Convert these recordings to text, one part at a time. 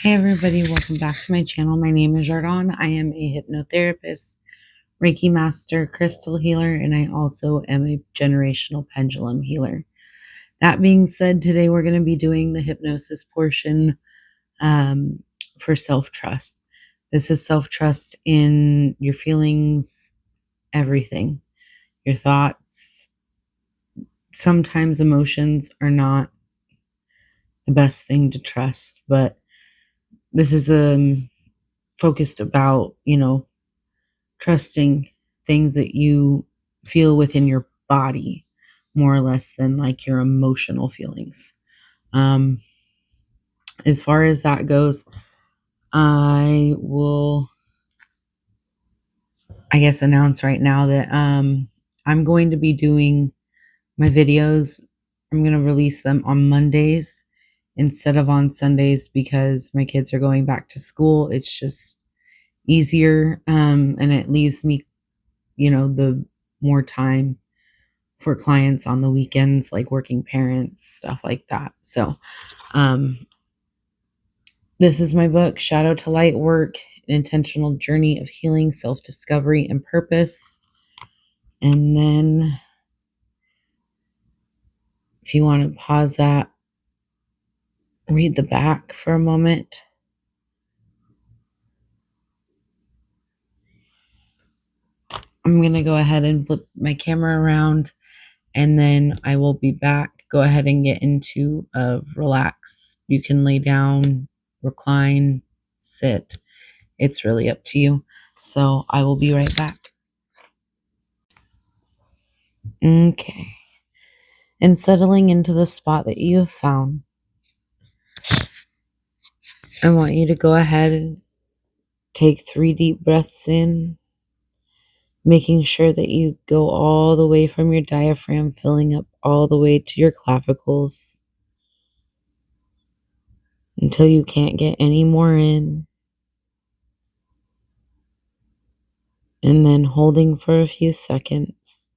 Hey everybody, welcome back to my channel. My name is Jordan. I am a hypnotherapist, Reiki master, crystal healer, and I also am a generational pendulum healer. That being said, today we're going to be doing the hypnosis portion for self-trust. This is self-trust in your feelings, everything, your thoughts. Sometimes emotions are not the best thing to trust, but this is focused about, trusting things that you feel within your body more or less than like your emotional feelings. As far as that goes, I will, announce right now that I'm going to be doing my videos. I'm going to release them on Mondays instead of on Sundays because my kids are going back to school. It's just easier, and it leaves me, the more time for clients on the weekends, like working parents, stuff like that. So, this is my book, Shadow to Light Work, an intentional journey of healing, self-discovery, and purpose. And then if you want to pause that, read the back for a moment. I'm going to go ahead and flip my camera around, and then I will be back. Go ahead and get into a relax. You can lay down, recline, sit. It's really up to you. So I will be right back. Okay. And settling into the spot that you have found, I want you to go ahead and take 3 deep breaths in, making sure that you go all the way from your diaphragm, filling up all the way to your clavicles until you can't get any more in. And then holding for a few seconds.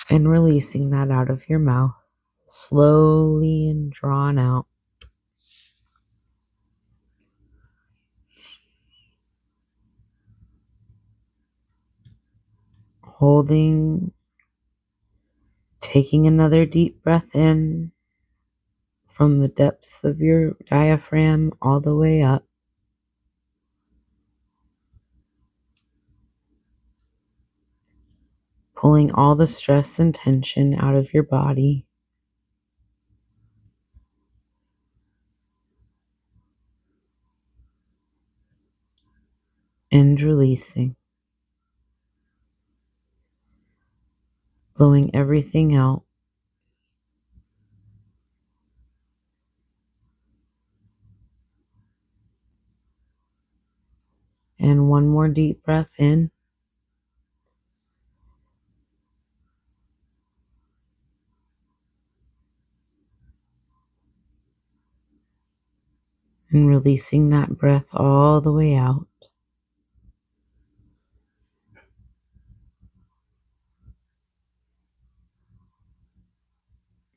And releasing that out of your mouth, slowly and drawn out. Holding, taking another deep breath in from the depths of your diaphragm all the way up. Pulling all the stress and tension out of your body. And releasing. Blowing everything out. And one more deep breath in. And releasing that breath all the way out.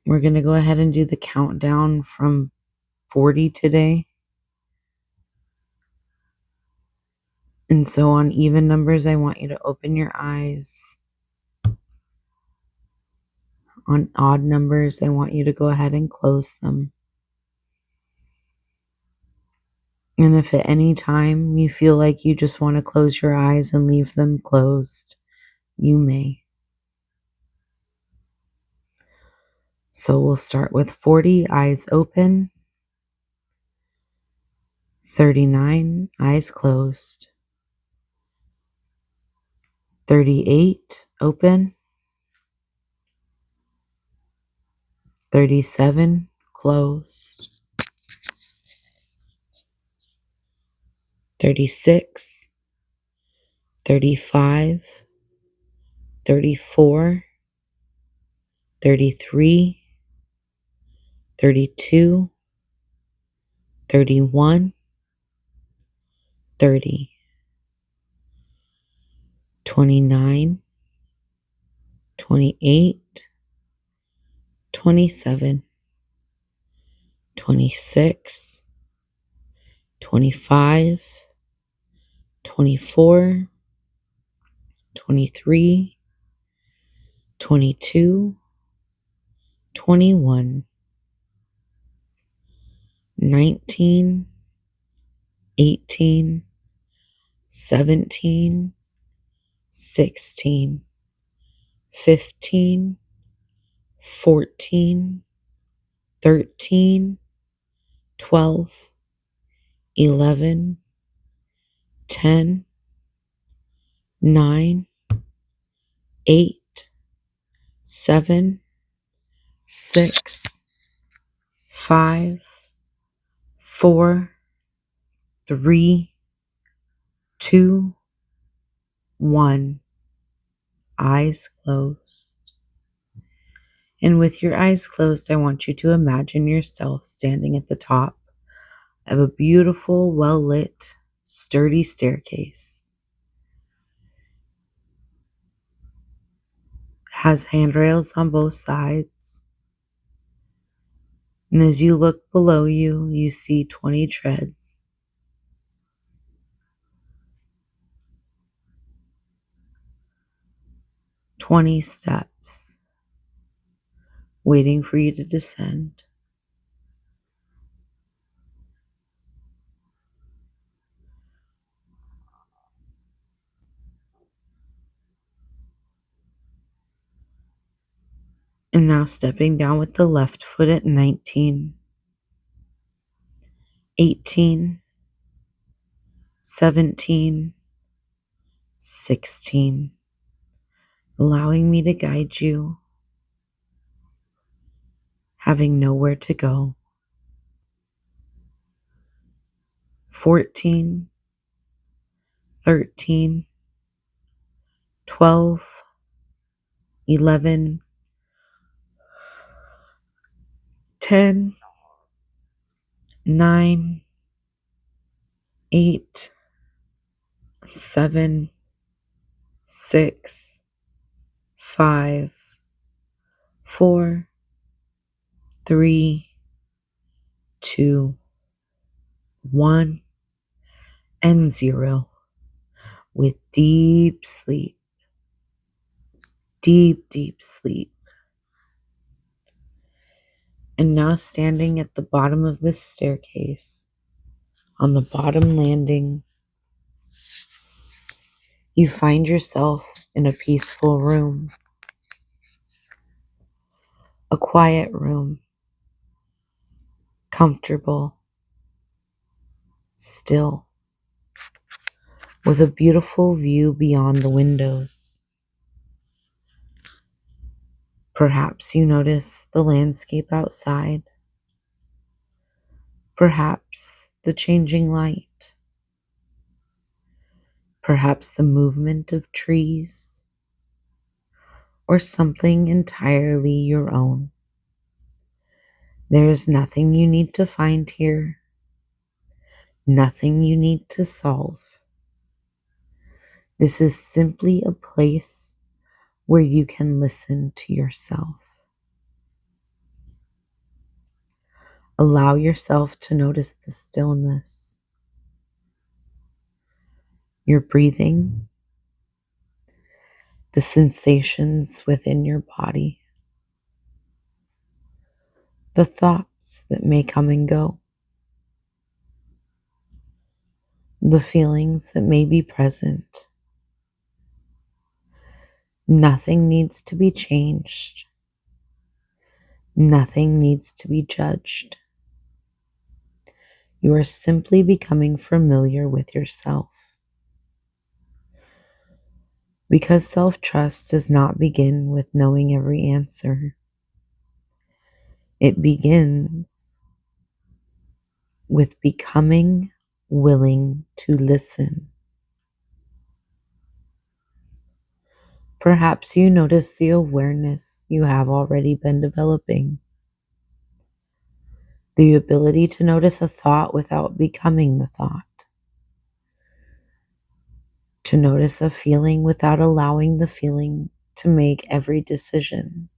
We're going to go ahead and do the countdown from 40 today. And so on even numbers, I want you to open your eyes. On odd numbers, I want you to go ahead and close them. And if at any time you feel like you just want to close your eyes and leave them closed, you may. So we'll start with 40, eyes open. 39, eyes closed. 38, open. 37, closed. 36, 35, 34, 33, 32, 31, 30, 29, 28, 27, 26, 25, 24, 23, 22, 21, 19, 18, 17, 16, 15, 14, 13, 12, 11, 10, 9, 8, 7, 6, 5, 4, 3, 2, 1. Eyes closed. And with your eyes closed, I want you to imagine yourself standing at the top of a beautiful, well-lit, sturdy staircase. It has handrails on both sides. And as you look below you, you see 20 treads. 20 steps waiting for you to descend. And now stepping down with the left foot at 19, 18, 17, 16, allowing me to guide you, having nowhere to go. 14, 13, 12, 11, 10, 9, 8, 7, 6, 5, 4, 3, 2, 1, and 0. With deep sleep, deep sleep. And now standing at the bottom of this staircase, on the bottom landing, you find yourself in a peaceful room, a quiet room, comfortable, still, with a beautiful view beyond the windows. Perhaps you notice the landscape outside, perhaps the changing light, perhaps the movement of trees, or something entirely your own. There is nothing you need to find here, nothing you need to solve. This is simply a place where you can listen to yourself. Allow yourself to notice the stillness, your breathing, the sensations within your body, the thoughts that may come and go, the feelings that may be present. Nothing needs to be changed. Nothing needs to be judged. You are simply becoming familiar with yourself. Because self-trust does not begin with knowing every answer. It begins with becoming willing to listen. Perhaps you notice the awareness you have already been developing. The ability to notice a thought without becoming the thought. To notice a feeling without allowing the feeling to make every decision.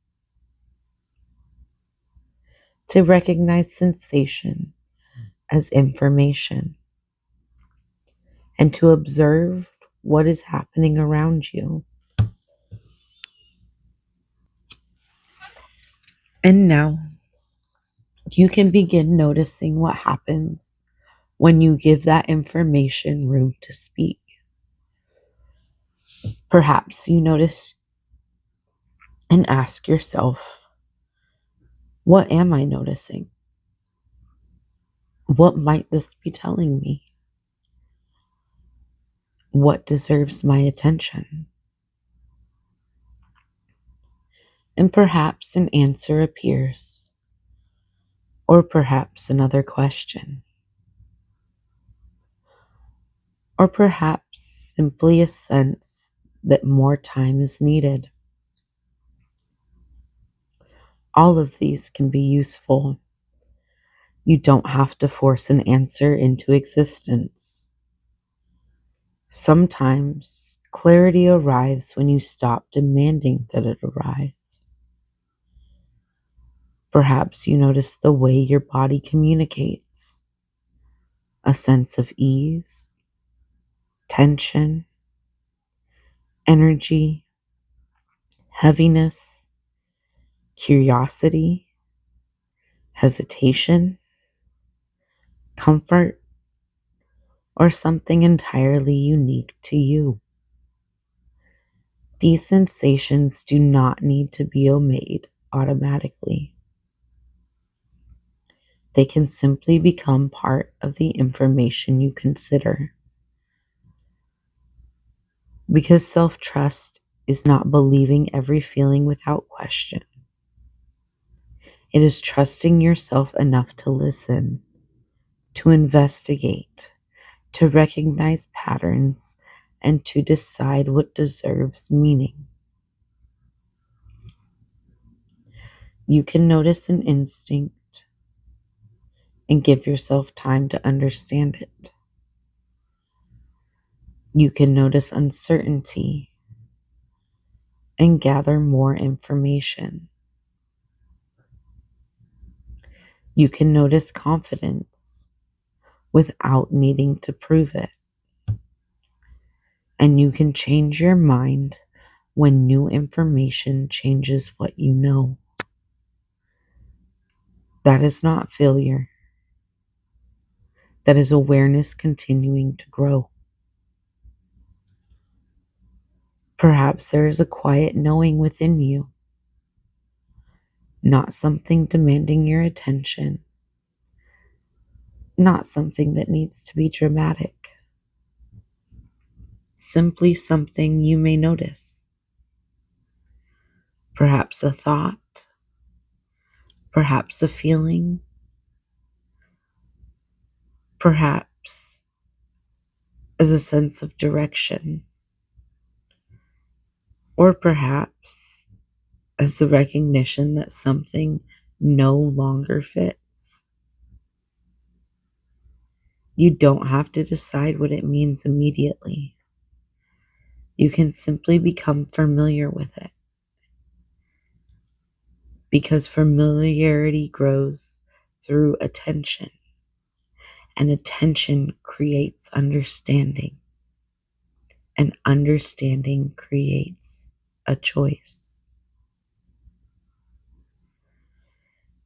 to recognize sensation as information, and to observe what is happening around you. And now you can begin noticing what happens when you give that information room to speak. Perhaps you notice and ask yourself, what am I noticing? What might this be telling me? What deserves my attention? And perhaps an answer appears, or perhaps another question, or perhaps simply a sense that more time is needed. All of these can be useful. You don't have to force an answer into existence. Sometimes clarity arrives when you stop demanding that it arrive. Perhaps you notice the way your body communicates, a sense of ease, tension, energy, heaviness, curiosity, hesitation, comfort, or something entirely unique to you. These sensations do not need to be obeyed automatically. They can simply become part of the information you consider. Because self-trust is not believing every feeling without question. It is trusting yourself enough to listen, to investigate, to recognize patterns, and to decide what deserves meaning. You can notice an instinct and give yourself time to understand it. You can notice uncertainty and gather more information. You can notice confidence without needing to prove it. And you can change your mind when new information changes what you know. That is not failure. That is awareness continuing to grow. Perhaps there is a quiet knowing within you, not something demanding your attention, not something that needs to be dramatic, simply something you may notice. Perhaps a thought, perhaps a feeling, perhaps as a sense of direction, or perhaps as the recognition that something no longer fits. You don't have to decide what it means immediately. You can simply become familiar with it, because familiarity grows through attention, and attention creates understanding, and understanding creates a choice.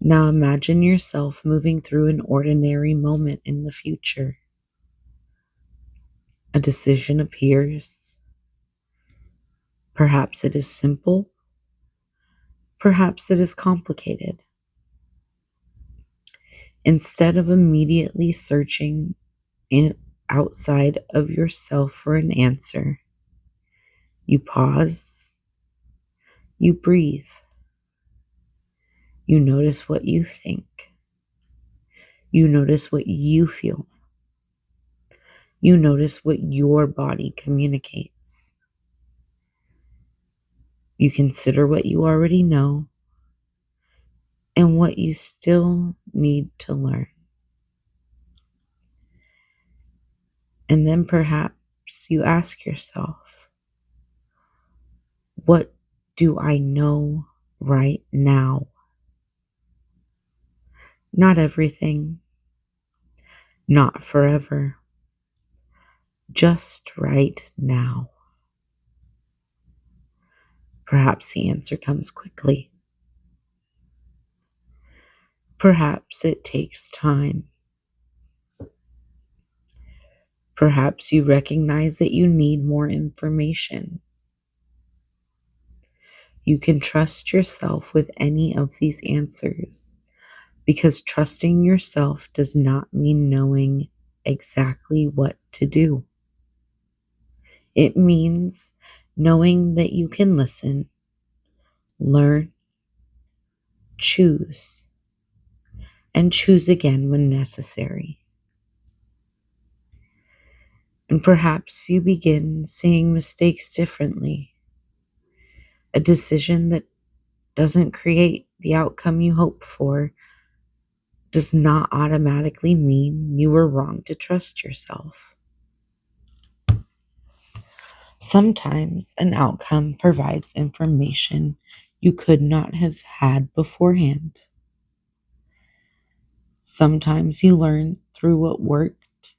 Now imagine yourself moving through an ordinary moment in the future. A decision appears. Perhaps it is simple. Perhaps it is complicated. Instead of immediately searching outside of yourself for an answer, you pause, you breathe, you notice what you think, you notice what you feel, you notice what your body communicates. You consider what you already know and what you still need to learn. And then perhaps you ask yourself, what do I know right now? Not everything, not forever, just right now. Perhaps the answer comes quickly. Perhaps it takes time. Perhaps you recognize that you need more information. You can trust yourself with any of these answers because trusting yourself does not mean knowing exactly what to do. It means knowing that you can listen, learn, choose, and choose again when necessary. And perhaps you begin seeing mistakes differently. A decision that doesn't create the outcome you hoped for does not automatically mean you were wrong to trust yourself. Sometimes an outcome provides information you could not have had beforehand. Sometimes you learn through what worked,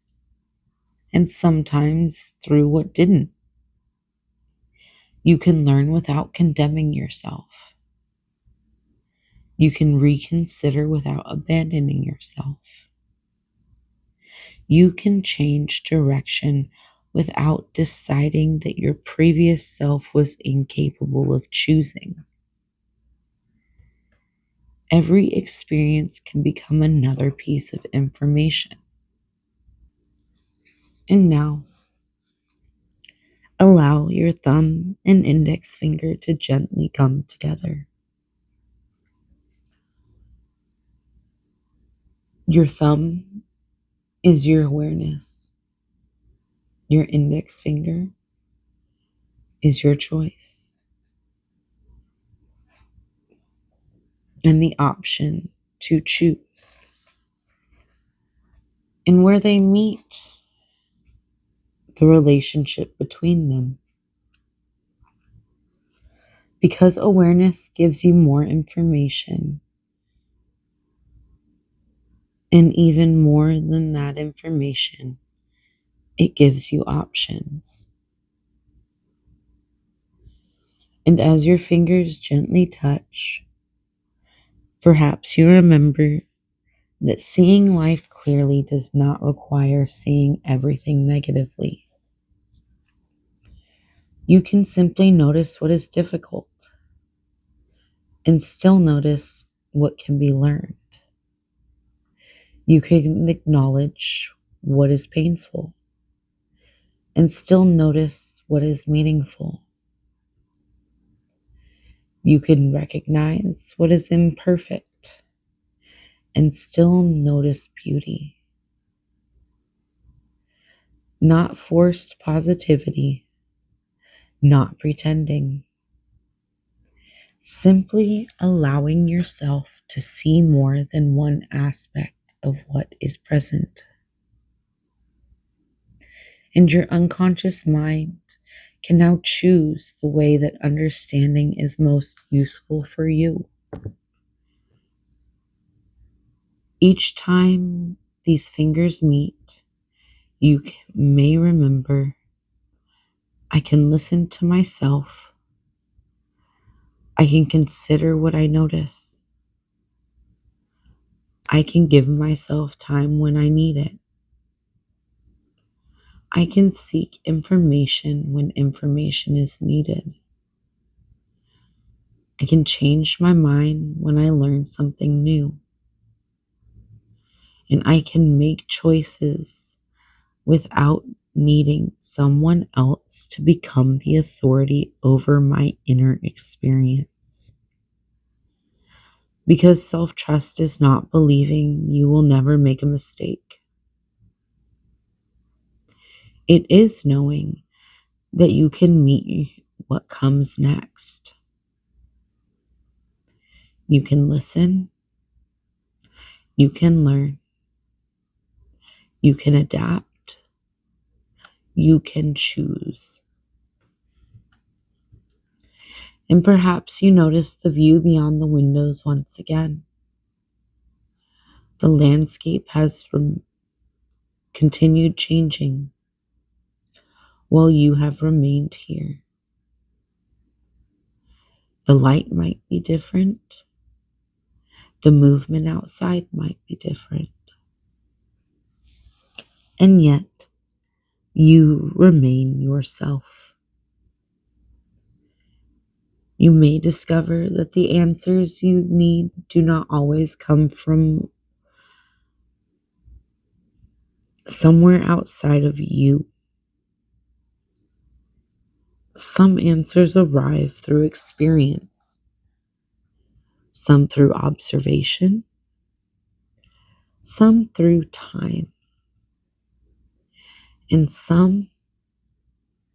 and sometimes through what didn't. You can learn without condemning yourself. You can reconsider without abandoning yourself. You can change direction without deciding that your previous self was incapable of choosing. Every experience can become another piece of information. And now, allow your thumb and index finger to gently come together. Your thumb is your awareness. Your index finger is your choice. And the option to choose. And where they meet, the relationship between them. Because awareness gives you more information. And even more than that information, it gives you options. And as your fingers gently touch, perhaps you remember that seeing life clearly does not require seeing everything negatively. You can simply notice what is difficult and still notice what can be learned. You can acknowledge what is painful and still notice what is meaningful. You can recognize what is imperfect and still notice beauty. Not forced positivity, not pretending. Simply allowing yourself to see more than one aspect of what is present. And your unconscious mind can now choose the way that understanding is most useful for you. Each time these fingers meet, you may remember, I can listen to myself. I can consider what I notice. I can give myself time when I need it. I can seek information when information is needed. I can change my mind when I learn something new. And I can make choices without needing someone else to become the authority over my inner experience. Because self-trust is not believing you will never make a mistake. It is knowing that you can meet what comes next. You can listen. You can learn. You can adapt. You can choose. And perhaps you notice the view beyond the windows once again. The landscape has continued changing while you have remained here. The light might be different. The movement outside might be different. And yet, you remain yourself. You may discover that the answers you need do not always come from somewhere outside of you. Some answers arrive through experience, some through observation, some through time, and some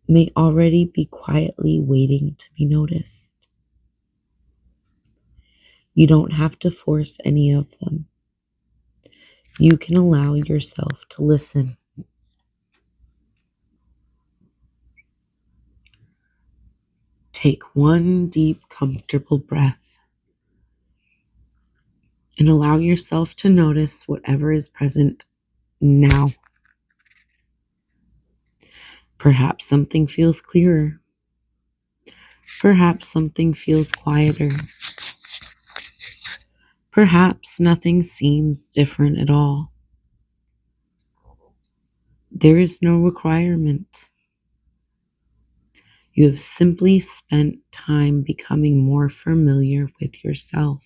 may already be quietly waiting to be noticed. You don't have to force any of them. You can allow yourself to listen. Take one deep, comfortable breath and allow yourself to notice whatever is present now. Perhaps something feels clearer. Perhaps something feels quieter. Perhaps nothing seems different at all. There is no requirement. You have simply spent time becoming more familiar with yourself.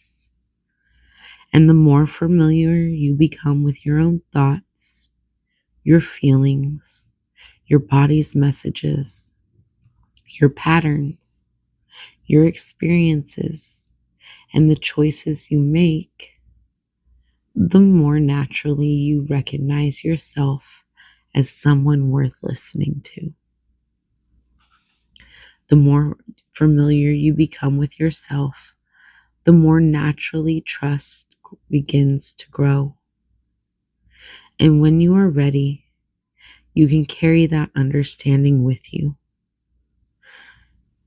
And the more familiar you become with your own thoughts, your feelings, your body's messages, your patterns, your experiences, and the choices you make, the more naturally you recognize yourself as someone worth listening to. The more familiar you become with yourself, the more naturally trust begins to grow. And when you are ready, you can carry that understanding with you,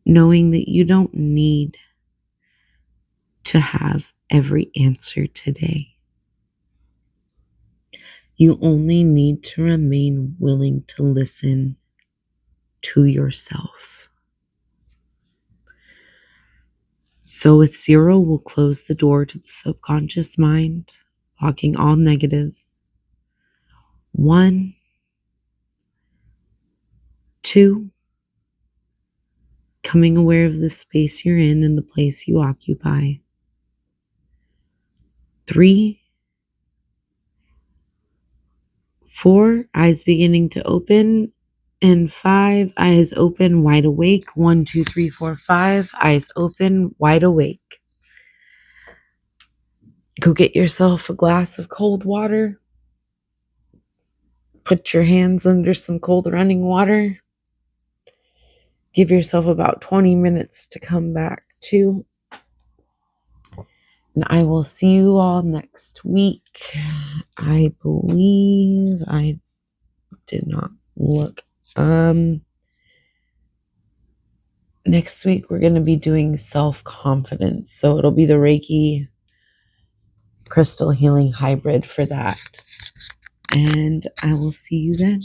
knowing that you don't need to have every answer today. You only need to remain willing to listen to yourself. So with 0, we'll close the door to the subconscious mind, blocking all negatives. 1, 2, becoming aware of the space you're in and the place you occupy. 3, 4, eyes beginning to open. And 5, eyes open, wide awake. 1, 2, 3, 4, 5, eyes open, wide awake. Go get yourself a glass of cold water. Put your hands under some cold running water. Give yourself about 20 minutes to come back to. And I will see you all next week. I believe I did not look. Next week we're going to be doing self-confidence. So it'll be the Reiki crystal healing hybrid for that. And I will see you then.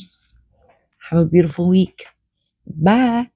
Have a beautiful week. Bye.